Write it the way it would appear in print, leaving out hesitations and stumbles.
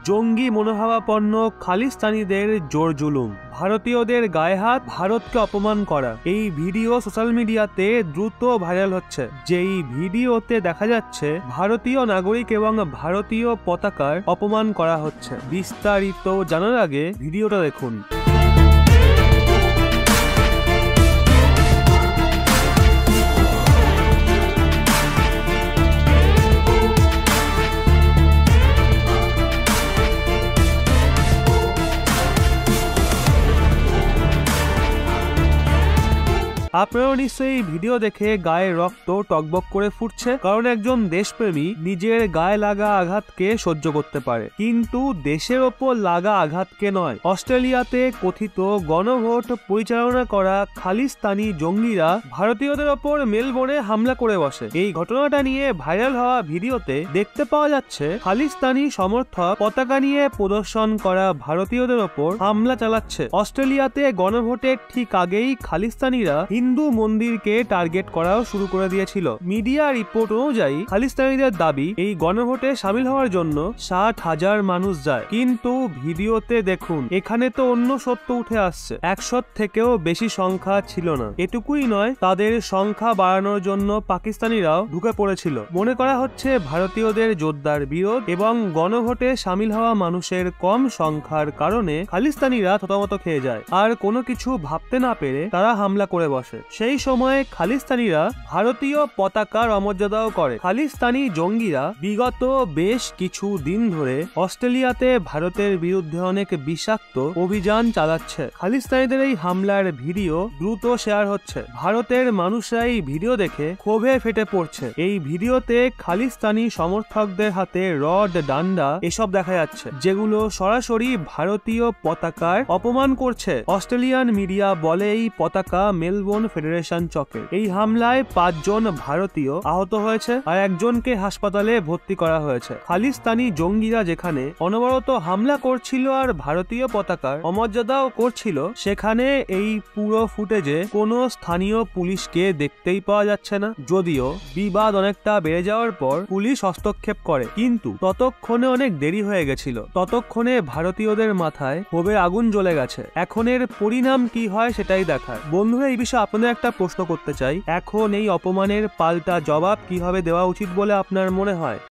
জঙ্গি মনোভাবাপন্ন খালিস্তানিদের জোর জুলুম, ভারতীয়দের গায়ে হাত, ভারতকে অপমান করা। এই ভিডিও সোশ্যাল মিডিয়াতে দ্রুত ভাইরাল হচ্ছে। যেই ভিডিওতে দেখা যাচ্ছে ভারতীয় নাগরিক এবং ভারতীয় পতাকার অপমান করা হচ্ছে। বিস্তারিত জানার আগে ভিডিওটা দেখুন। আপনারাও নিশ্চয়ই এই ভিডিও দেখে গায়ে রক্ত টকবক করে ফুটছে, কারণ একজন দেশপ্রেমী নিজের গায়ে লাগা আঘাতকে সহ্য করতে পারে, কিন্তু দেশের ওপর লাগা আঘাতকে নয়। অস্ট্রেলিয়াতে কথিত গণভোট পরিচালনা করা খালিস্তানি জঙ্গিরা ভারতীয়দের ওপর মেলবোর্নে হামলা করে বসে। এই ঘটনাটা নিয়ে ভাইরাল হওয়া ভিডিওতে দেখতে পাওয়া যাচ্ছে খালিস্তানি সমর্থক পতাকা নিয়ে প্রদর্শন করা ভারতীয়দের ওপর হামলা চালাচ্ছে। অস্ট্রেলিয়াতে গণভোটের ঠিক আগেই খালিস্তানিরা হিন্দু মন্দিরকে টার্গেট করাও শুরু করে দিয়েছিল। মিডিয়া রিপোর্ট অনুযায়ী খালিস্তানিদের দাবি এই গণভোটে সামিল হওয়ার জন্য 60,000 মানুষ যায়, কিন্তু ভিডিওতে দেখুন এখানে তো অন্য সত্য উঠে আসছে। 100 থেকেও বেশি সংখ্যা ছিল না। এটুকুই নয়, তাদের সংখ্যা বাড়ানোর জন্য পাকিস্তানিরাও ঢুকে পড়েছিল। মনে করা হচ্ছে ভারতীয়দের জোরদার বিরোধ এবং গণভোটে সামিল হওয়া মানুষের কম সংখ্যার কারণে খালিস্তানিরা থতমত খেয়ে যায়, আর কোনো কিছু ভাবতে না পেরে তারা হামলা করে বসে। সেই সময়ে খালিস্তানিরা ভারতীয় পতাকার অমর্যাদাও করে। খালিস্তানি জঙ্গিরা বিগত বেশ কিছু দিন ধরে অস্ট্রেলিয়াতে ভারতের বিরুদ্ধে অনেক বিষাক্ত অভিযান চালাচ্ছে। খালিস্তানিদের এই হামলার ভিডিও দ্রুত শেয়ার হচ্ছে। ভারতের মানুষরা এই ভিডিও দেখে ক্ষোভে ফেটে পড়ছে। এই ভিডিওতে খালিস্তানি সমর্থকদের হাতে রড, ডান্ডা এসব দেখা যাচ্ছে, যেগুলো সরাসরি ভারতীয় পতাকার অপমান করছে। অস্ট্রেলিয়ান মিডিয়া বলে এই পতাকা মেলবোর্ন ফেডারেশন চকের। এই হামলায় 5 জন ভারতীয় আহত হয়েছে আর একজনকে হাসপাতালে ভর্তি করা হয়েছে। খালিস্তানি জঙ্গিরা যেখানে অনবরত হামলা করছিল আর ভারতীয় পতাকার অমর্যাদাও করছিল, সেখানে এই পুরো ফুটেজে কোনো স্থানীয় পুলিশকে দেখতেই পাওয়া যাচ্ছে না। যদিও বিবাদ অনেকটা বেড়ে যাওয়ার পর পুলিশ হস্তক্ষেপ করে, কিন্তু ততক্ষণে অনেক দেরি হয়ে গেছিল। ততক্ষণে ভারতীয়দের মাথায় ক্ষোভের আগুন জ্বলে গেছে। এখন এর পরিণাম কি হয় সেটাই দেখার। বন্ধুরা, এই বিষয়ে আপনাদের একটা প্রশ্ন করতে চাই, এখন এই অপমানের পাল্টা জবাব কিভাবে দেওয়া উচিত বলে আপনার মনে হয়?